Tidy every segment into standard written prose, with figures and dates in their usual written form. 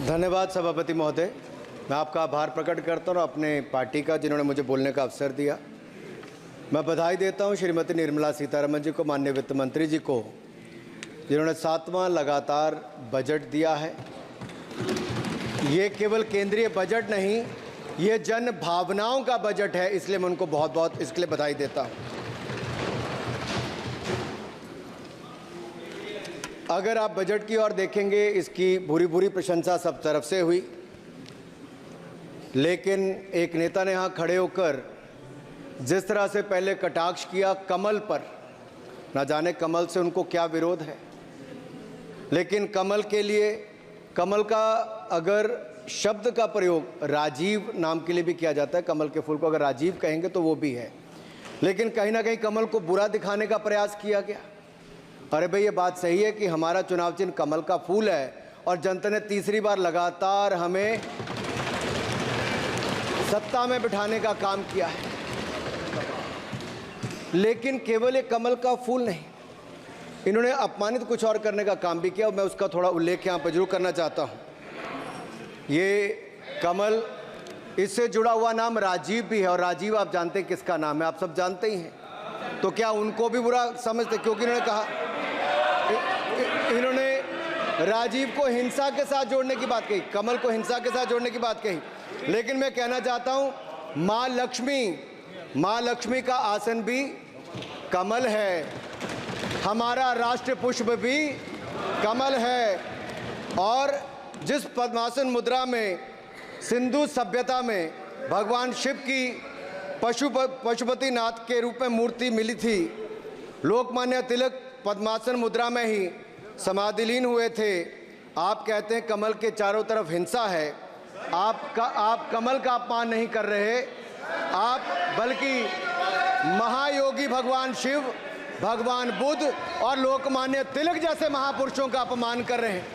धन्यवाद सभापति महोदय। मैं आपका आभार प्रकट करता हूँ अपने पार्टी का, जिन्होंने मुझे बोलने का अवसर दिया। मैं बधाई देता हूँ श्रीमती निर्मला सीतारमण जी को, माननीय वित्त मंत्री जी को, जिन्होंने 7वां लगातार बजट दिया है। ये केवल केंद्रीय बजट नहीं, ये जन भावनाओं का बजट है, इसलिए मैं उनको बहुत बहुत इसके लिए बधाई देता हूँ। अगर आप बजट की ओर देखेंगे, इसकी भूरी भूरी प्रशंसा सब तरफ से हुई, लेकिन एक नेता ने यहाँ खड़े होकर जिस तरह से पहले कटाक्ष किया कमल पर, ना जाने कमल से उनको क्या विरोध है, लेकिन कमल के लिए, कमल का अगर शब्द का प्रयोग राजीव नाम के लिए भी किया जाता है, कमल के फूल को अगर राजीव कहेंगे तो वो भी है, लेकिन कहीं ना कहीं कमल को बुरा दिखाने का प्रयास किया गया। अरे भाई, ये बात सही है कि हमारा चुनाव चिन्ह कमल का फूल है और जनता ने तीसरी बार लगातार हमें सत्ता में बिठाने का काम किया है, लेकिन केवल एक कमल का फूल नहीं, इन्होंने अपमानित कुछ और करने का काम भी किया और मैं उसका थोड़ा उल्लेख यहाँ पर जरूर करना चाहता हूँ। ये कमल, इससे जुड़ा हुआ नाम राजीव भी है, और राजीव आप जानते हैं किसका नाम है, आप सब जानते ही हैं। तो क्या उनको भी बुरा समझते? क्योंकि इन्होंने कहा, इन्होंने राजीव को हिंसा के साथ जोड़ने की बात कही, कमल को हिंसा के साथ जोड़ने की बात कही, लेकिन मैं कहना चाहता हूँ माँ लक्ष्मी का आसन भी कमल है, हमारा राष्ट्र पुष्प भी कमल है, और जिस पद्मासन मुद्रा में सिंधु सभ्यता में भगवान शिव की पशुपति नाथ के रूप में मूर्ति मिली थी, लोकमान्य तिलक पद्मासन मुद्रा में ही समाधिलीन हुए थे। आप कहते हैं कमल के चारों तरफ हिंसा है। आप कमल का अपमान नहीं कर रहे, आप बल्कि महायोगी भगवान शिव, भगवान बुद्ध और लोकमान्य तिलक जैसे महापुरुषों का अपमान कर रहे हैं।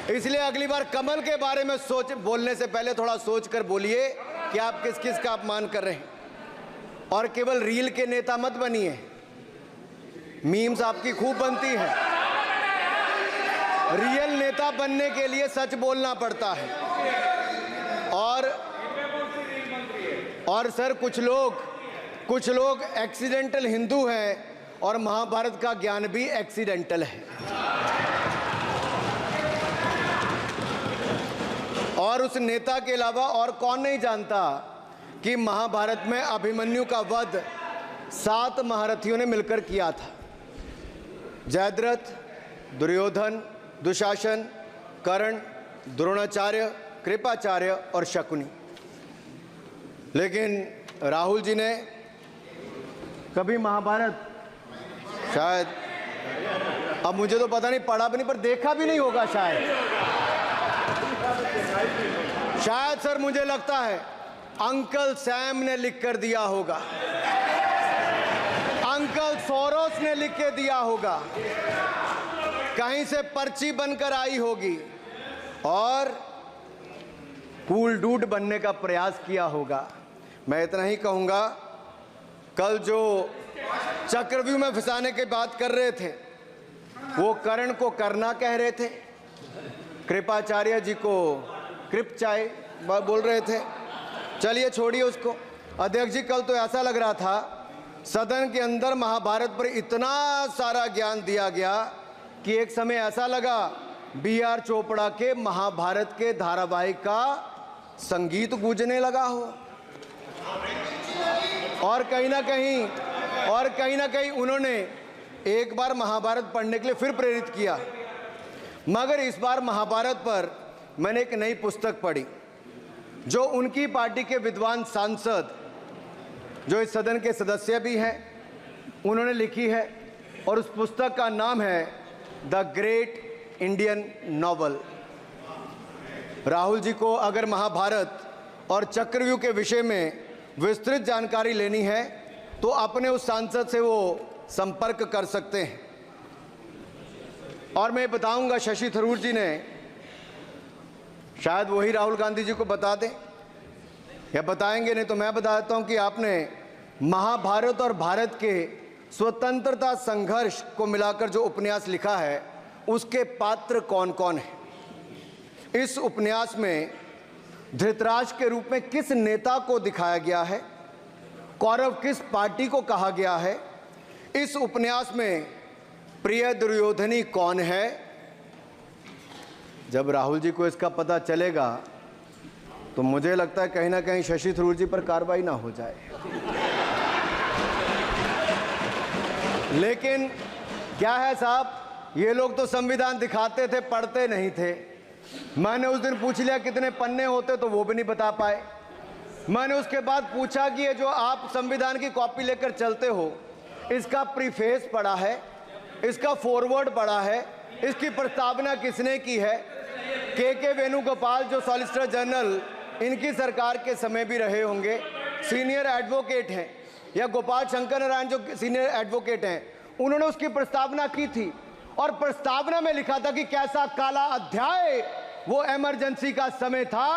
इसलिए अगली बार कमल के बारे में बोलने से पहले थोड़ा सोच कर बोलिए कि आप किस किस का अपमान कर रहे हैं। और केवल रील के नेता मत बनिए, मीम्स आपकी खूब बनती है। रियल नेता बनने के लिए सच बोलना पड़ता है। और सर, कुछ लोग एक्सीडेंटल हिंदू हैं और महाभारत का ज्ञान भी एक्सीडेंटल है। और उस नेता के अलावा और कौन नहीं जानता कि महाभारत में अभिमन्यु का वध 7 महारथियों ने मिलकर किया था। जयद्रथ, दुर्योधन, दुशासन, कर्ण, द्रोणाचार्य, कृपाचार्य और शकुनी। लेकिन राहुल जी ने कभी महाभारत, शायद, अब मुझे तो पता नहीं, पढ़ा भी नहीं, पर देखा भी नहीं होगा शायद सर, मुझे लगता है अंकल सैम ने लिख कर दिया होगा, अंकल सोरोस ने लिख के दिया होगा, कहीं से पर्ची बनकर आई होगी और कूल डूड बनने का प्रयास किया होगा। मैं इतना ही कहूँगा, कल जो चक्रव्यूह में फंसाने की बात कर रहे थे, वो कर्ण को करना कह रहे थे, कृपाचार्य जी को कृपचाय बोल रहे थे। चलिए छोड़िए उसको। अध्यक्ष जी, कल तो ऐसा लग रहा था सदन के अंदर महाभारत पर इतना सारा ज्ञान दिया गया कि एक समय ऐसा लगा B.R. चोपड़ा के महाभारत के धारावाहिक का संगीत गूंजने लगा हो। और कहीं ना कहीं उन्होंने एक बार महाभारत पढ़ने के लिए फिर प्रेरित किया। मगर इस बार महाभारत पर मैंने एक नई पुस्तक पढ़ी, जो उनकी पार्टी के विद्वान सांसद, जो इस सदन के सदस्य भी हैं, उन्होंने लिखी है, और उस पुस्तक का नाम है the great Indian novel. Rahul ji को अगर महाभारत और चक्रव्यूह के विषय में विस्तृत जानकारी लेनी है तो अपने उस सांसद से वो संपर्क कर सकते हैं। और मैं बताऊंगा, शशि थरूर जी ने, शायद वही राहुल गांधी जी को बता दें या बताएंगे, नहीं तो मैं बता देता हूं कि आपने महाभारत और भारत के स्वतंत्रता संघर्ष को मिलाकर जो उपन्यास लिखा है, उसके पात्र कौन कौन है। इस उपन्यास में धृतराष्ट्र के रूप में किस नेता को दिखाया गया है, कौरव किस पार्टी को कहा गया है, इस उपन्यास में प्रिय दुर्योधनी कौन है। जब राहुल जी को इसका पता चलेगा तो मुझे लगता है कहीं ना कहीं शशि थरूर जी पर कार्रवाई ना हो जाए। लेकिन क्या है साहब, ये लोग तो संविधान दिखाते थे, पढ़ते नहीं थे। मैंने उस दिन पूछ लिया कितने पन्ने होते, तो वो भी नहीं बता पाए। मैंने उसके बाद पूछा कि ये जो आप संविधान की कॉपी लेकर चलते हो, इसका प्रीफेस पढ़ा है, इसका फॉरवर्ड पढ़ा है, इसकी प्रस्तावना किसने की है। के वेणुगोपाल जो सॉलिसिटर जनरल इनकी सरकार के समय भी रहे होंगे, सीनियर एडवोकेट हैं, या गोपाल शंकर नारायण जो सीनियर एडवोकेट हैं, उन्होंने उसकी प्रस्तावना की थी और प्रस्तावना में लिखा था कि कैसा काला अध्याय वो इमरजेंसी का समय था।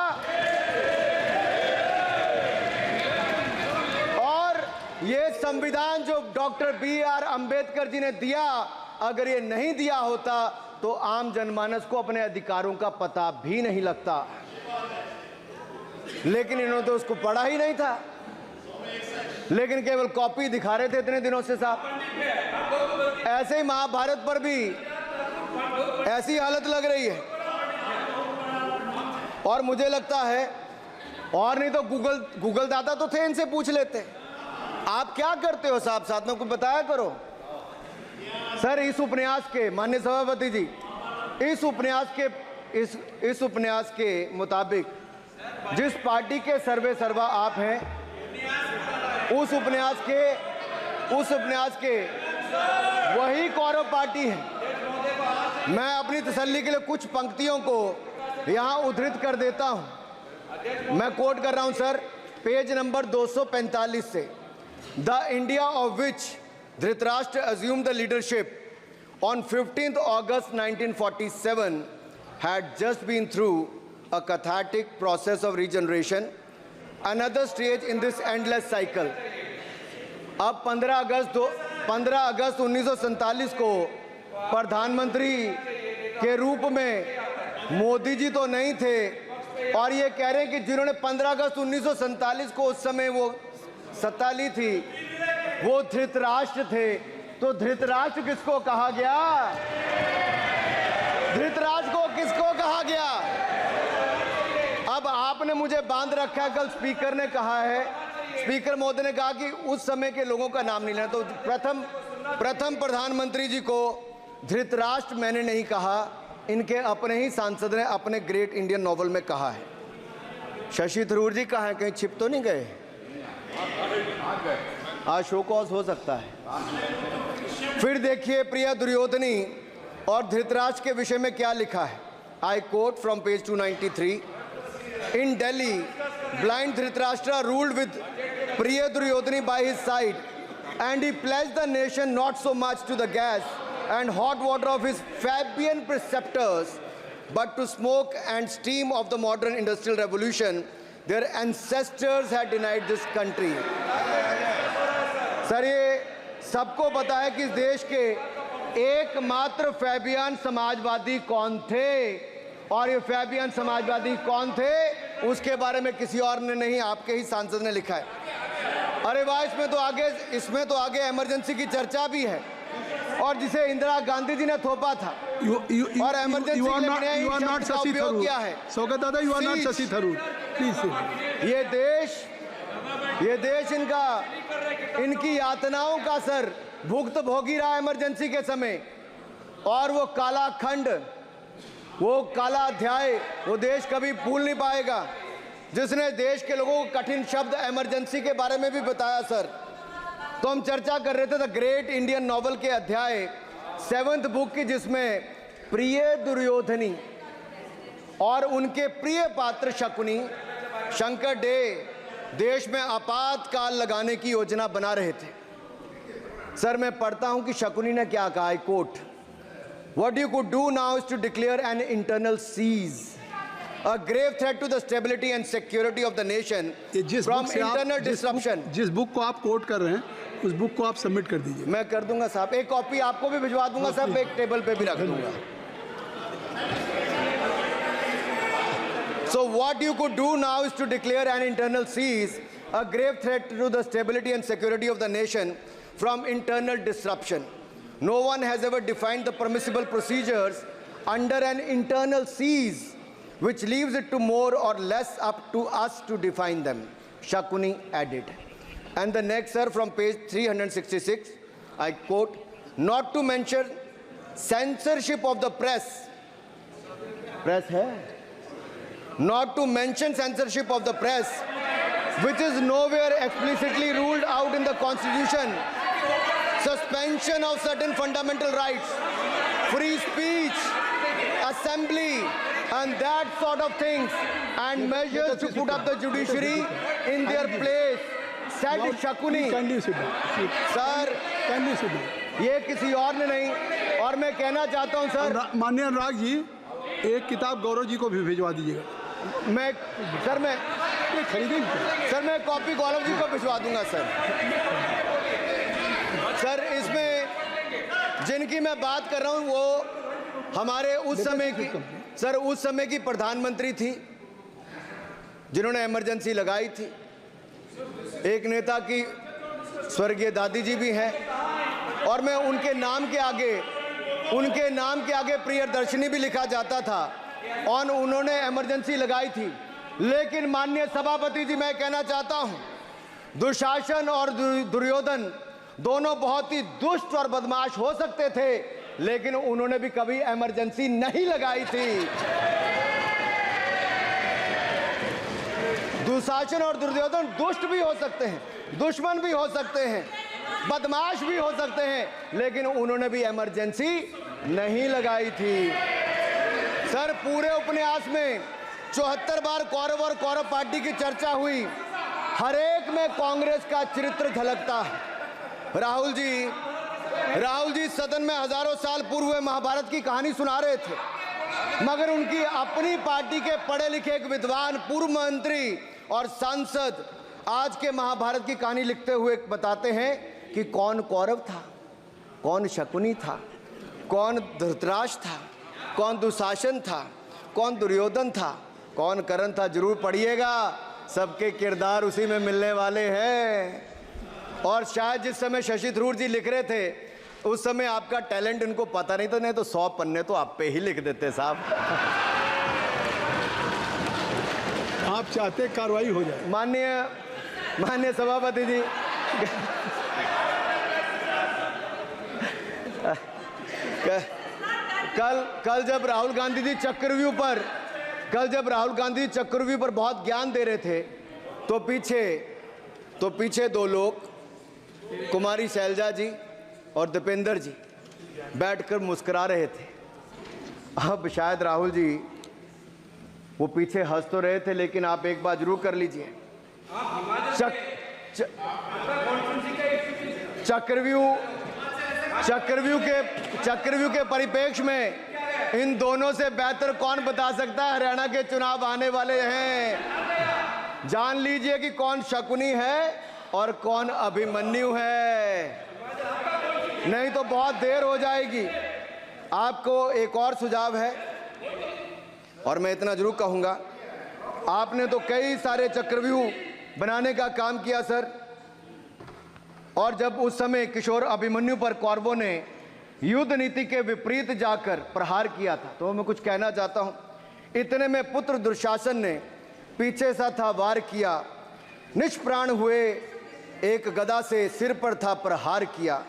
और ये संविधान जो डॉक्टर BR अंबेडकर जी ने दिया, अगर ये नहीं दिया होता तो आम जनमानस को अपने अधिकारों का पता भी नहीं लगता। लेकिन इन्होंने तो उसको पढ़ा ही नहीं था, लेकिन केवल कॉपी दिखा रहे थे इतने दिनों से साहब। ऐसे ही महाभारत पर भी ऐसी हालत लग रही है। और मुझे लगता है, और नहीं तो गूगल दादा तो थे, इनसे पूछ लेते आप क्या करते हो साहब, साथ में कुछ बताया करो। सर इस उपन्यास के, माननीय सभापति जी, इस उपन्यास के मुताबिक जिस पार्टी के सर्वे सर्वा आप हैं, उस उपन्यास के वही कौरव पार्टी है। मैं अपनी तसल्ली के लिए कुछ पंक्तियों को यहां उद्धृत कर देता हूं। मैं कोट कर रहा हूं सर, पेज नंबर 245 से। The India of which Dhritarashtra assumed the leadership on 15th August 1947 had just been through a cathartic process of regeneration, another stage in this endless cycle. अब 15 अगस्त 1947 को प्रधानमंत्री के रूप में मोदी जी तो नहीं थे, और ये कह रहे हैं कि जिन्होंने 15 अगस्त 1947 को उस समय वो सत्ता ली थी, वो धृतराष्ट्र थे। तो धृतराष्ट्र किसको कहा गया? धृतराष्ट्र को किसको कहा गया? अब आपने मुझे बांध रखा है। कल स्पीकर ने कहा है, स्पीकर महोदय ने कहा कि उस समय के लोगों का नाम नहीं लेना। तो प्रथम प्रधानमंत्री जी को धृतराष्ट्र मैंने नहीं कहा, इनके अपने ही सांसद ने अपने ग्रेट इंडियन नॉवल में कहा है। शशि थरूर जी कहाँ हैं? कहीं छिप तो नहीं गए? आज शो कॉज हो सकता है। फिर देखिए प्रिय दुर्योधनी और धृतराष्ट्र के विषय में क्या लिखा है। I quote from page 293। In Delhi, blind Dhritarashtra ruled with Priya Duryodhani by his side, and he pledged the nation not so much to the gas and hot water of his Fabian preceptors, but to smoke and steam of the modern industrial revolution their ancestors had denied this country. Sir ये सबको पता है कि इस देश के एकमात्र Fabian Samajwadi कौन थे, और ये फैबियन समाजवादी कौन थे उसके बारे में किसी और ने नहीं, आपके ही सांसद ने लिखा है। अरे वाह, इसमें तो आगे इमरजेंसी की चर्चा भी है, और जिसे इंदिरा गांधी जी ने थोपा था। और इमरजेंसी के लिए उपयोग किया है। स्वागत दादा, you are not Shashi Tharoor, please. ये देश इनकी यातनाओं का सर भुगत भोगी रहा इमरजेंसी के समय, और वो काला खंड, वो काला अध्याय वो देश कभी भूल नहीं पाएगा, जिसने देश के लोगों को कठिन शब्द इमरजेंसी के बारे में भी बताया। सर तो हम चर्चा कर रहे थे द ग्रेट इंडियन नॉवल के अध्याय 7th बुक की, जिसमें प्रिय दुर्योधनी और उनके प्रिय पात्र शकुनी शंकर डे देश में आपातकाल लगाने की योजना बना रहे थे। सर मैं पढ़ता हूं कि शकुनी ने क्या कहा। I quote, What you could do now is to declare an internal siege, a grave threat to the stability and security of the nation from internal disruption. जिस बुक को आप कोट कर रहे हैं उस बुक को आप सबमिट कर दीजिए। मैं कर दूंगा साहब, एक कॉपी आपको भी भिजवा दूंगा साहब, एक टेबल पे भी रख दूंगा। So what you could do now is to declare an internal seize, a grave threat to the stability and security of the nation from internal disruption. No one has ever defined the permissible procedures under an internal seize, which leaves it to more or less up to us to define them, Shakuni added. And the next, sir, from page 366, I quote, not to mention censorship of the press. Press hai? Not to mention censorship of the press, which is nowhere explicitly ruled out in the Constitution. Suspension of certain fundamental rights, free speech, assembly, and that sort of things, and measures to put up the judiciary in their place, said Shakuni. Kindly sit down. Sir, Kindly sit down. ये किसी और ने नहीं, और मैं कहना चाहता हूं सर, माननीय अनुराग जी, एक किताब गौरव जी को भी भिजवा दीजिएगा। मैं खरीदेंगे सर, मैं कॉपी गौरव जी को भिजवा दूंगा सर। सर, इसमें जिनकी मैं बात कर रहा हूं वो हमारे उस समय की, सर उस समय की प्रधानमंत्री थी जिन्होंने इमरजेंसी लगाई थी। एक नेता की स्वर्गीय दादी जी भी हैं, और मैं उनके नाम के आगे प्रियदर्शनी भी लिखा जाता था, और उन्होंने इमरजेंसी लगाई थी। लेकिन माननीय सभापति जी, मैं कहना चाहता हूं, दुशासन और दुर्योधन दोनों बहुत ही दुष्ट और बदमाश हो सकते थे, लेकिन उन्होंने भी कभी इमरजेंसी नहीं लगाई थी। दुशासन और दुर्योधन दुष्ट भी हो सकते हैं, दुश्मन भी हो सकते हैं, बदमाश भी हो सकते हैं, लेकिन उन्होंने भी इमरजेंसी नहीं लगाई थी। सर, पूरे उपन्यास में 74 बार कौरव और कौरव पार्टी की चर्चा हुई, हर एक में कांग्रेस का चरित्र झलकता है। राहुल जी सदन में हजारों साल पूर्व हुए महाभारत की कहानी सुना रहे थे, मगर उनकी अपनी पार्टी के पढ़े लिखे एक विद्वान पूर्व मंत्री और सांसद आज के महाभारत की कहानी लिखते हुए बताते हैं कि कौन कौरव था, कौन शकुनी था, कौन धृतराष्ट्र था, कौन दुशासन था, कौन दुर्योधन था, कौन कर्ण था। जरूर पढ़िएगा, सबके किरदार उसी में मिलने वाले हैं। और शायद जिस समय शशि थरूर जी लिख रहे थे, उस समय आपका टैलेंट इनको पता नहीं था, नहीं तो 100 पन्ने तो आप पे ही लिख देते साहब। आप चाहते कार्रवाई हो जाए। माननीय सभापति जी, कल जब राहुल गांधी जी चक्रव्यूह पर बहुत ज्ञान दे रहे थे, तो पीछे दो लोग, कुमारी शैलजा जी और दीपेंद्र जी, बैठकर मुस्कुरा रहे थे। अब शायद राहुल जी वो पीछे हंस तो रहे थे, लेकिन आप एक बात जरूर कर लीजिए, चक्रव्यूह के परिप्रेक्ष्य में इन दोनों से बेहतर कौन बता सकता है हरियाणा के चुनाव आने वाले हैं। जान लीजिए कि कौन शकुनी है और कौन अभिमन्यु है, नहीं तो बहुत देर हो जाएगी। आपको एक और सुझाव है, और मैं इतना जरूर कहूंगा, आपने तो कई सारे चक्रव्यूह बनाने का काम किया सर, और जब उस समय किशोर अभिमन्यु पर कौरवों ने युद्ध नीति के विपरीत जाकर प्रहार किया था, तो मैं कुछ कहना चाहता हूं। इतने में पुत्र दुशासन ने पीछे सा था वार किया, निष्प्राण हुए एक गदा से सिर पर था प्रहार किया।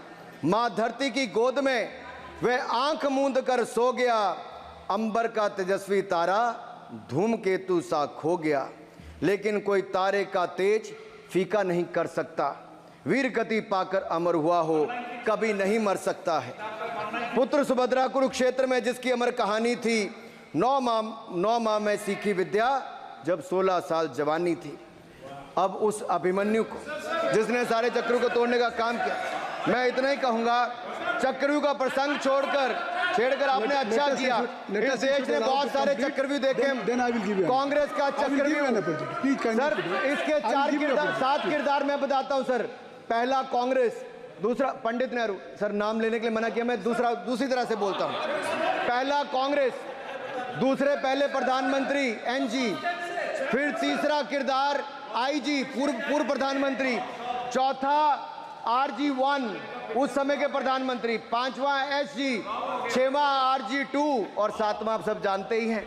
मां धरती की गोद में वह आंख मूंद कर सो गया, अंबर का तेजस्वी तारा धूमकेतु सा खो गया। लेकिन कोई तारे का तेज फीका नहीं कर सकता, वीर गति पाकर अमर हुआ हो कभी नहीं मर सकता है। पुत्र सुभद्रा कुरुक्षेत्र में जिसकी अमर कहानी थी, 9 माह में सीखी विद्या जब 16 साल जवानी थी। अब उस अभिमन्यु को, जिसने सारे चक्रव्यूह को तोड़ने का काम किया, मैं इतना ही कहूंगा, चक्रव्यूह का प्रसंग छेड़कर आपने अच्छा किया। इस देश ने बहुत सारे चक्रव्यूह देखे, कांग्रेस का चक्रव्यूह सर, इसके 7 किरदार मैं बताता हूं सर। पहला कांग्रेस, दूसरा पंडित नेहरू, सर नाम लेने के लिए मना किया, मैं दूसरी तरह से बोलता हूं। पहला कांग्रेस, दूसरे पहले प्रधानमंत्री एनजी, फिर तीसरा किरदार आईजी पूर्व प्रधानमंत्री, चौथा आरजी1 उस समय के प्रधानमंत्री, पांचवा एसजी, छठवां आरजी2 और सातवां आप सब जानते ही हैं।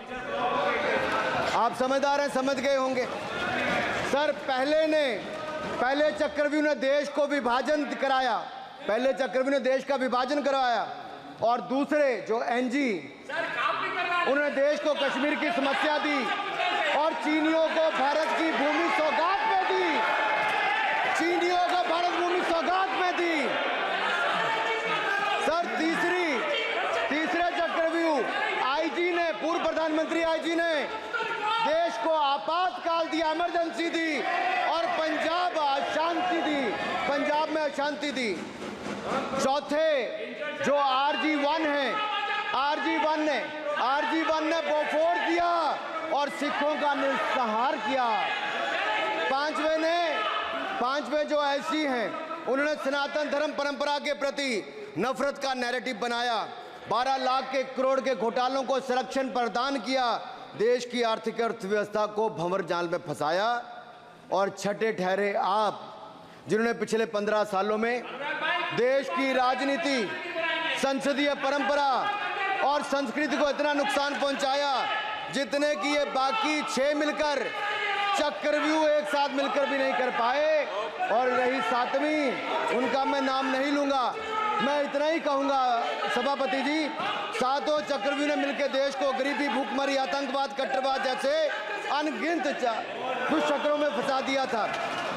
आप समझदार हैं, समझ गए होंगे। सर पहले चक्रव्यूह ने देश को विभाजन कराया, पहले चक्रव्यूह ने देश का विभाजन करवाया, और दूसरे जो एनजी उन्होंने देश को कश्मीर की समस्या दी और चीनियों को भारत की भूमि सौगात में दी, चीनियों को भारत भूमि सौगात में दी। सर तीसरे चक्रव्यूह आईजी ने, पूर्व प्रधानमंत्री आईजी ने देश को आपातकाल दिया, इमरजेंसी दी और पंजाब में अशांति दी। चौथे जो आरजी1 है, आरजी1 ने बोफोर्स दिया और सिखों का निस्सहार किया। पांचवें जो ऐसी हैं, उन्होंने सनातन धर्म परंपरा के प्रति नफरत का नैरेटिव बनाया, 12 लाख के करोड़ के घोटालों को संरक्षण प्रदान किया, देश की आर्थिक अर्थव्यवस्था को भंवर जाल में फंसाया। और छठे ठहरे आप, जिन्होंने पिछले 15 सालों में देश की राजनीति, संसदीय परंपरा और संस्कृति को इतना नुकसान पहुंचाया जितने कि ये बाकी 6 मिलकर चक्रव्यूह एक साथ मिलकर भी नहीं कर पाए। और रही 7वीं, उनका मैं नाम नहीं लूंगा, मैं इतना ही कहूंगा सभापति जी, 7 चक्रव्यूह ने मिलकर देश को गरीबी, भूखमरी, आतंकवाद, कट्टरवाद जैसे अनगिनत दुष्चक्रों में फंसा दिया था।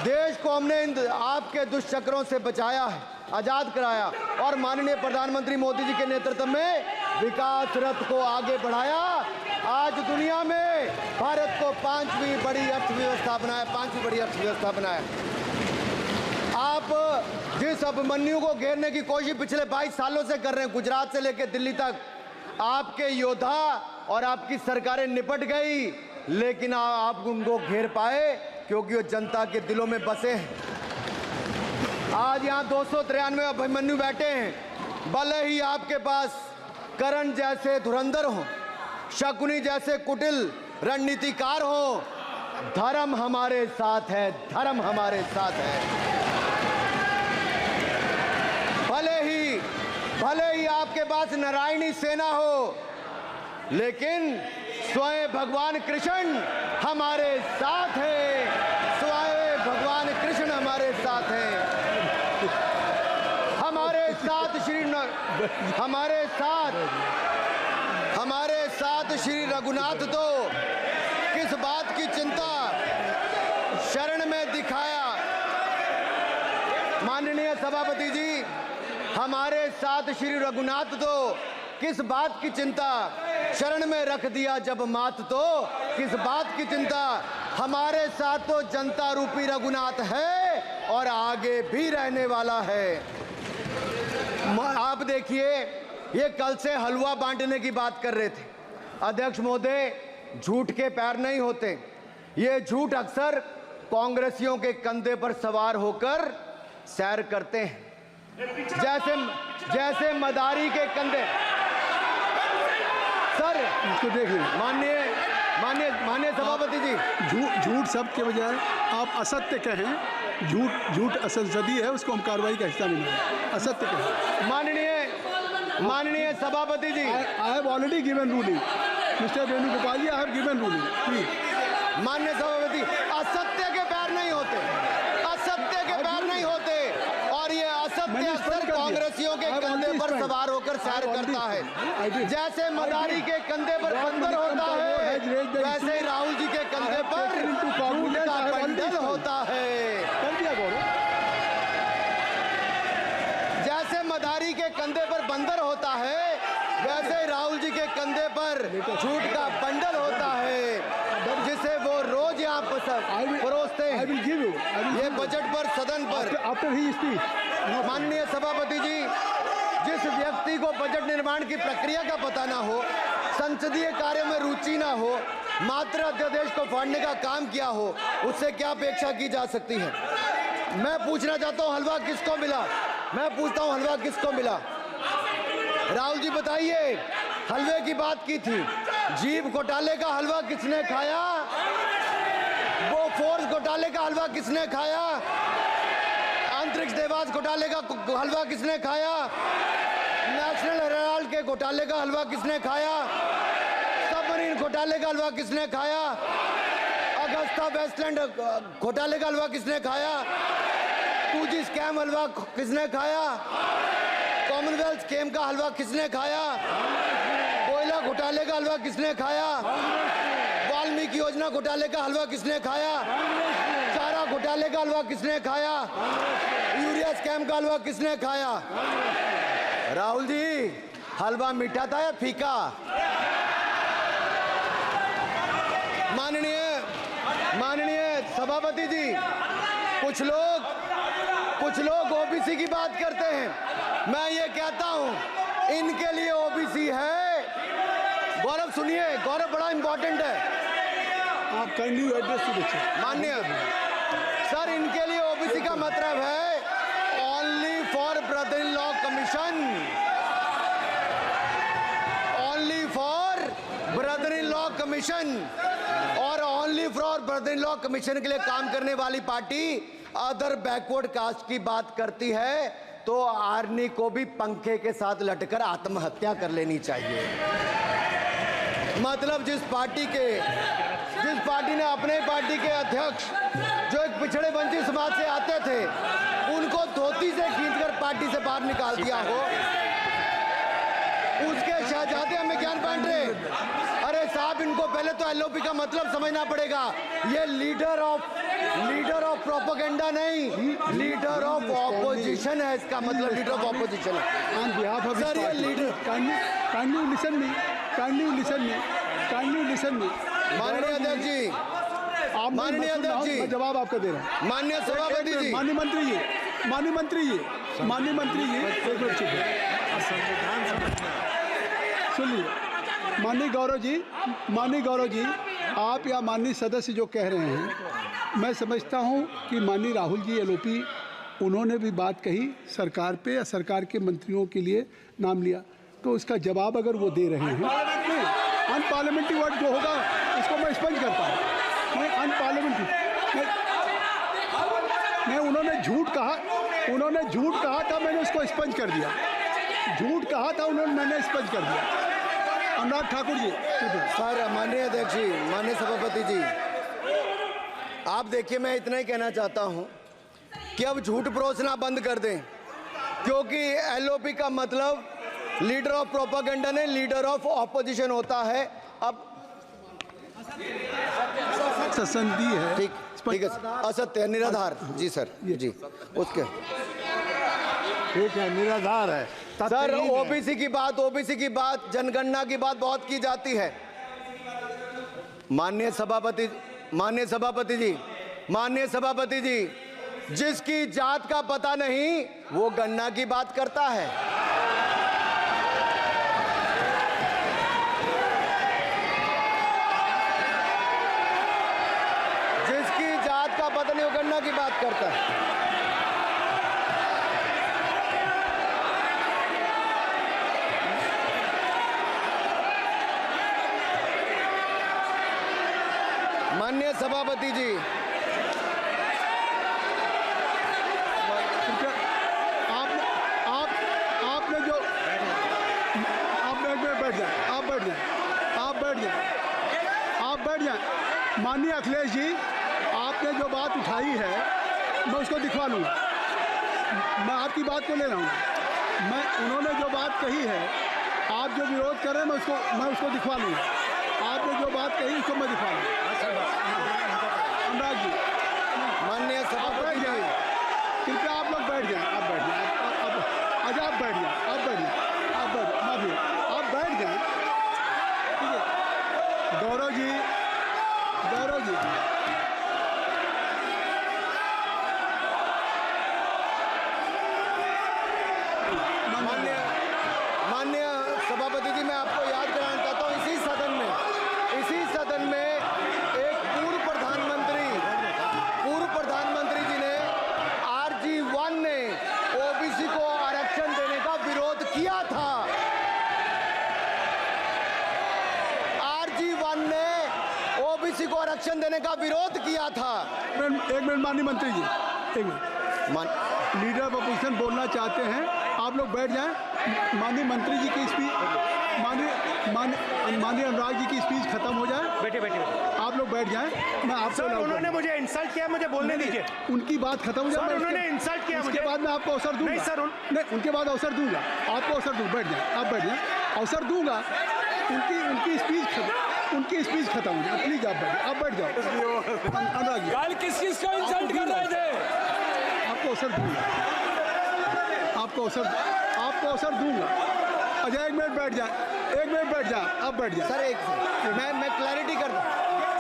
देश को हमने इन आपके दुष्चक्रों से बचाया है, आजाद कराया और माननीय प्रधानमंत्री मोदी जी के नेतृत्व में विकास रथ को आगे बढ़ाया। आज दुनिया में भारत को 5वीं बड़ी अर्थव्यवस्था बनाया। आप जिस अभिमन्यु को घेरने की कोशिश पिछले 22 सालों से कर रहे हैं, गुजरात से लेकर दिल्ली तक, आपके योद्धा और आपकी सरकारें निपट गई, लेकिन आप उनको घेर पाए क्योंकि वो जनता के दिलों में बसे हैं। आज यहाँ 293 अभिमन्यु बैठे हैं, भले ही आपके पास करण जैसे धुरंधर हो, शकुनी जैसे कुटिल रणनीतिकार हो, धर्म हमारे साथ है, धर्म हमारे साथ है। भले ही आपके पास नारायणी सेना हो, लेकिन स्वयं भगवान कृष्ण हमारे साथ है, स्वयं भगवान कृष्ण हमारे साथ है। हमारे साथ श्री रघुनाथ तो किस बात की चिंता शरण में दिखाया। माननीय सभापति जी, हमारे साथ श्री रघुनाथ तो किस बात की चिंता शरण में रख दिया जब मात, तो किस बात की चिंता। हमारे साथ तो जनता रूपी रघुनाथ है और आगे भी रहने वाला है। आप देखिए, ये कल से हलवा बांटने की बात कर रहे थे। अध्यक्ष महोदय, झूठ के पैर नहीं होते, ये झूठ अक्सर कांग्रेसियों के कंधे पर सवार होकर सैर करते हैं, जैसे मदारी के कंधे। सर इसको देखिए, माननीय सभापति जी, झूठ सब के बजाय आप असत्य कहें, झूठ असंसदीय है, उसको हम कार्रवाई का हिस्सा नहीं मानेंगे। असत्य कहें। माननीय सभापति जी, I have already given ruling, mister Venugopal ji, I have given ruling, please. माननीय सभापति, असत्य के पैर नहीं होते, असत्य के पैर नहीं होते, और ये असत्य अक्सर कांग्रेसियों के कंधे पर सवार होकर सैर करता है। जैसे मदारी के कंधे पर बंदर होता है, वैसे ही राहुल जी के कंधे पर झूठ का बंडल होता है। जैसे मदारी के कंधे पर बंदर होता है, वैसे ही राहुल जी के कंधे पर झूठ का बंडल होता है, जिसे वो रोज यहाँ परोसते हैं। ये बजट पर, सदन पर। माननीय सभापति जी, जिस व्यक्ति को बजट निर्माण की प्रक्रिया का पता ना हो, संसदीय कार्य में रुचि ना हो, मात्र अध्यादेश को फाड़ने का काम किया हो, उससे क्या अपेक्षा की जा सकती है। मैं पूछना चाहता हूँ, हलवा किसको मिला? मैं पूछता हूँ, हलवा किसको मिला? राहुल जी बताइए, हलवे की बात की थी, जीप घोटाले का हलवा किसने खाया? वो फोर्स घोटाले का हलवा किसने खाया? अंतरिक्ष देवास घोटाले का हलवा किसने खाया? नेशनल हेराल्ड के घोटाले का हलवा किसने खाया? सबमरीन घोटाले का हलवा किसने खाया? अगस्ता वेस्टलैंड घोटाले का हलवा किसने खाया? 2G स्कैम हलवा किसने खाया? कॉमनवेल्थ स्कैम का हलवा किसने खाया? कोयला घोटाले का हलवा किसने खाया? वाल्मीकि योजना घोटाले का हलवा किसने खाया? चारा घोटाले का हलवा किसने खाया? यूरिया स्कैम का हलवा किसने खाया? राहुल जी, हलवा मीठा था या फीका? माननीय सभापति जी, कुछ लोग ओबीसी की बात करते हैं। मैं ये कहता हूं, इनके लिए ओबीसी है। गौरव सुनिए, गौरव बड़ा इंपॉर्टेंट है। आप kindly address to the chair. माननीय सर, इनके लिए ओबीसी का मतलब है only for brother in law commission, only for brother in law commission. और only for brother in law commission के लिए काम करने वाली पार्टी अदर बैकवर्ड कास्ट की बात करती है तो आर्नी को भी पंखे के साथ लटकर आत्महत्या कर लेनी चाहिए। मतलब जिस पार्टी ने अपने पार्टी के अध्यक्ष जो एक पिछड़े वंचित समाज से आते थे, उनको धोती से खींचकर पार्टी से बाहर निकाल दिया हो, उसके शहजादे हमें ज्ञान बांट रहे। अरे साहब, इनको पहले तो एलओपी का मतलब समझना पड़ेगा। ये लीडर ऑफ प्रोपेगेंडा नहीं, लीडर ऑफ ऑपोजिशन है। इसका मतलब लीडर ऑफ ऑपोजिशन है। On behalf of सर, ये लीडर kindly listen me. माननीय अध्यक्ष जी, माननीय अध्यक्ष जी, मैं जवाब आपका दे रहा हूँ। माननीय सभापति जी, माननीय मंत्री जी, एक मिनट चुप है। सुनिए, माननीय गौरव जी, आप या माननीय सदस्य जो कह रहे हैं, मैं समझता हूं कि माननीय राहुल जी एलओपी, उन्होंने भी बात कही सरकार पे या सरकार के मंत्रियों के लिए नाम लिया, तो उसका जवाब अगर वो दे रहे हैं, अनपार्लियामेंट्री वर्ड जो होगा उसको मैं स्पंज करता हूँ। मैं अनपार्लियामेंट्री मैं उन्होंने झूठ कहा था, मैंने उसको स्पंज कर दिया। झूठ कहा था उन्होंने, मैंने स्पंज कर दिया। अनुराग ठाकुर जी। सर, माननीय अध्यक्ष जी, माननीय सभापति जी, आप देखिए, मैं इतना ही कहना चाहता हूं कि अब झूठ परोसना बंद कर दें, क्योंकि एलओपी का मतलब लीडर ऑफ प्रोपेगेंडा नहीं, लीडर ऑफ ऑपोजिशन होता है। अब संधि है, ठीक है, असत्य है, निराधार। जी सर, जी, उसके ठीक है, निराधार है सर। ओबीसी की बात, जनगणना की बात बहुत की जाती है। माननीय सभापति जी, जिसकी जात का पता नहीं वो गणना की बात करता है। जिसकी जात का पता नहीं वो गणना की बात करता है। माननीय सभापति जी, आपने जो आप बैठ जाए। माननीय अखिलेश जी, आपने जो बात उठाई है मैं उसको दिखवा लूँगा। मैं आपकी बात को ले रहा हूँ। उन्होंने जो बात कही है, आप जो विरोध कर रहे हैं, मैं उसको दिखवा लूँगा। आपने जो बात कही उसको मैं दिखवा लूँगा। अनुराग जी, माननीय सभापति जी, कृपया आप लोग बैठ जाएं। आप बैठ जाएं। अच्छा, आप बैठ जाएं। माफी, आप बैठ जाएं। ठीक है। गौरव जी, माननीय सभापति जी, मैं आपको याद कराना चाहता हूँ, इसी सदन में एक पूर्व प्रधानमंत्री जी ने RG1 ने ओबीसी को आरक्षण देने का भाषण देने का विरोध किया था। एक मिनट माननीय मंत्री जी, एक मिनट। लीडर ऑफ अपोजिशन बोलना चाहते हैं, आप लोग बैठ जाएं। माननीय मंत्री जी की स्पीच, माननीय अनुराग जी की स्पीच खत्म हो जाए। बैठे बैठे आप लोग बैठ जाएं। मैं आपको सर, उन्होंने मुझे इंसल्ट किया, मुझे बोलने दीजिए। उनकी बात खत्म हो जाए। सर, उन्होंने इंसल्ट किया मुझे। उसके बाद मैं आपको अवसर दूंगा। नहीं सर, नहीं, उनके बाद अवसर दूंगा, आपको अवसर दूंगा। बैठ जाएं, आप बैठ जाएं, अवसर दूंगा। उनकी स्पीच खत्म हो जाए। प्लीज आप बैठ जाओ। अनुराग जी, कल किस को इंसल्ट कर रहे थे? आपको अवसर दूंगा, आपको अवसर दूंगा। अजय एक मिनट बैठ जाए, आप बैठ जाए। सर मैं क्लैरिटी कर दूं।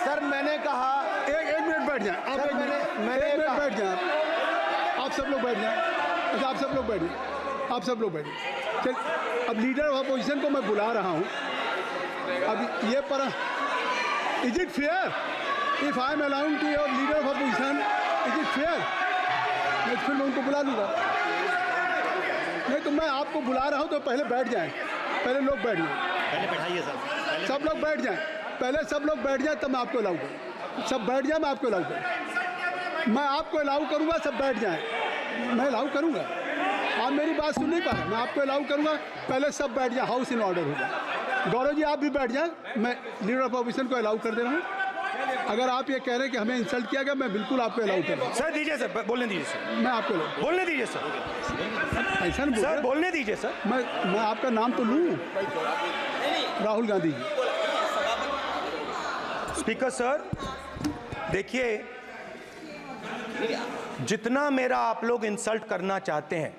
सर मैंने कहा एक मिनट बैठ जाए। आप सर, एक मिनट बैठ जाए। आप सब लोग बैठ जाए। अच्छा, आप सब लोग बैठ जाए। चल, अब लीडर ऑफ अपोजिशन को मैं बुला रहा हूँ। अब ये पर is it fair if I am allowing to your leader of opposition, is it fair? मैं फिर उनको बुला लूँगा। नहीं तो मैं आपको बुला रहा हूँ तो पहले बैठ जाएं। पहले लोग बैठ जाएं। पहले बैठाइए सर। सब लोग बैठ जाएं। पहले सब लोग बैठ जाएं तब मैं आपको अलाउ करूँ। सब बैठ जाएं, मैं आपको अलाउ करूँ। मैं आपको अलाउ करूँगा, सब बैठ जाएं। मैं अलाउ करूँगा। आप मेरी बात सुन नहीं पा रहे। मैं आपको अलाउ करूँगा, पहले सब बैठ जाए, हाउस इन ऑर्डर हो जाए। गौरव जी आप भी बैठ जाएं। मैं लीडर ऑफ अपोजिशन को अलाउ कर दे रहा हूँ। अगर आप ये कह रहे हैं कि हमें इंसल्ट किया गया, मैं बिल्कुल आपको अलाउ कर रहा हूँ। सर दीजिए सर, बोलने दीजिए सर। मैं आपको अलाउ बोलने दीजिए सर। ऐसा नहीं सर बोल बोलने दीजिए सर। मैं आपका नाम तो लूँ। राहुल गांधी जी। स्पीकर सर, देखिए, जितना मेरा आप लोग इंसल्ट करना चाहते हैं,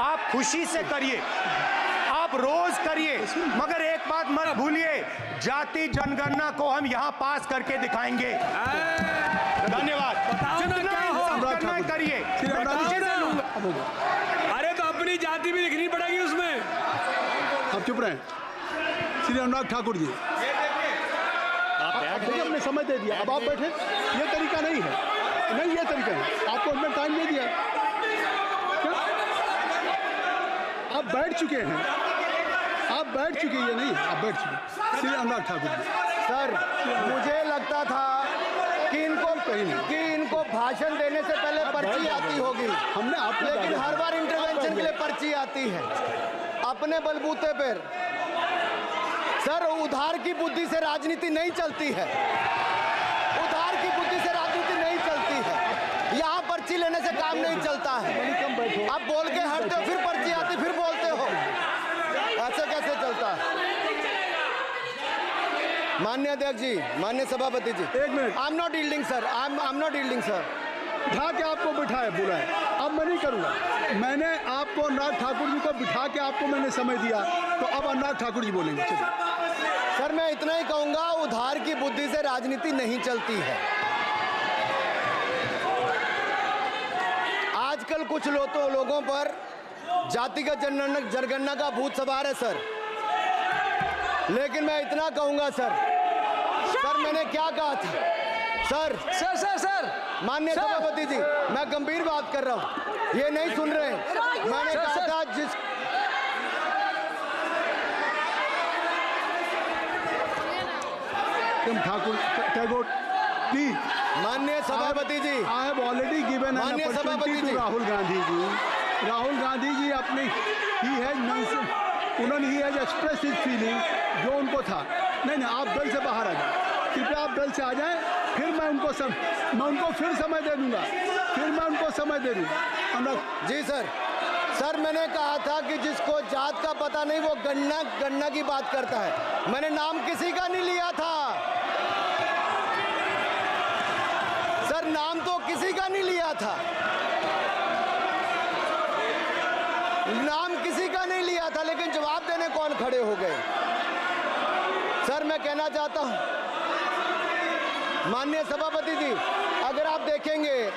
आप खुशी से करिए, आप रोज करिए, मगर एक बात मत भूलिए, जाति जनगणना को हम यहां पास करके दिखाएंगे। धन्यवाद। जितना इंसल्ट करना है करिए। अरे तो अपनी जाति भी लिखनी पड़ेगी उसमें। आप चुप रहें। श्री अनुराग ठाकुर जी, देखिए हमने समय दे दिया, अब आप बैठे। ये तरीका नहीं है, नहीं ये तरीका है। आपको हमने टाइम दे दिया। क्या आप बैठ चुके हैं? आप बैठ चुके हैं? नहीं, आप बैठ चुके। श्री अनुराग ठाकुर जी। सर मुझे लगता था कि इनको भाषण देने से पहले पर्ची आती होगी। हमने आपको, लेकिन हर बार इंटरवेंशन के लिए पर्ची आती है अपने बलबूते पर। सर उधार की बुद्धि से राजनीति नहीं चलती है। उधार की बुद्धि से राजनीति नहीं चलती है। यहाँ पर्ची लेने से काम नहीं चलता है। आप बोल के हटते हो, फिर पर्ची आती, फिर बोलते हो। ऐसे कैसे चलता है? माननीय अध्यक्ष जी, माननीय सभापति जी, एक minute. I am not yielding sir, I am not yielding sir. बिठा के आपको बिठाया, बुलाया। अब मैं नहीं करूँगा। मैंने आपको अनुराग ठाकुर जी को बिठा के आपको मैंने समय दिया, तो अब अनुराग ठाकुर जी बोलेंगे। चलिए सर मैं इतना ही कहूंगा, उधार की बुद्धि से राजनीति नहीं चलती है। आजकल कुछ लोगों पर जातिगत जनगणना का भूत सवार है सर। लेकिन मैं इतना कहूंगा सर मैंने क्या कहा था? सर माननीय सभापति जी, मैं गंभीर बात कर रहा हूं, ये नहीं सुन रहे हैं। मैंने कहा था ठाकुर टैगोर प्लीज। माननीय सभापति जी, I have already given an माननीय सभापति अपॉर्चुनिटी जी। टू राहुल गांधी जी। राहुल गांधी जी अपनी उन्होंने he has express his feeling जो उनको था। नहीं आप बेल से बाहर आ जाए, कृपया आप बेल से आ जाएं। फिर मैं उनको फिर समय दे दूंगा। जी सर मैंने कहा था कि जिसको जात का पता नहीं वो गणना की बात करता है। मैंने नाम किसी का नहीं लिया था सर, नाम तो किसी का नहीं लिया था, नाम किसी का नहीं लिया था, लेकिन जवाब देने कौन खड़े हो गए? सर मैं कहना चाहता हूं माननीय सभापति जी, अगर आप देखेंगे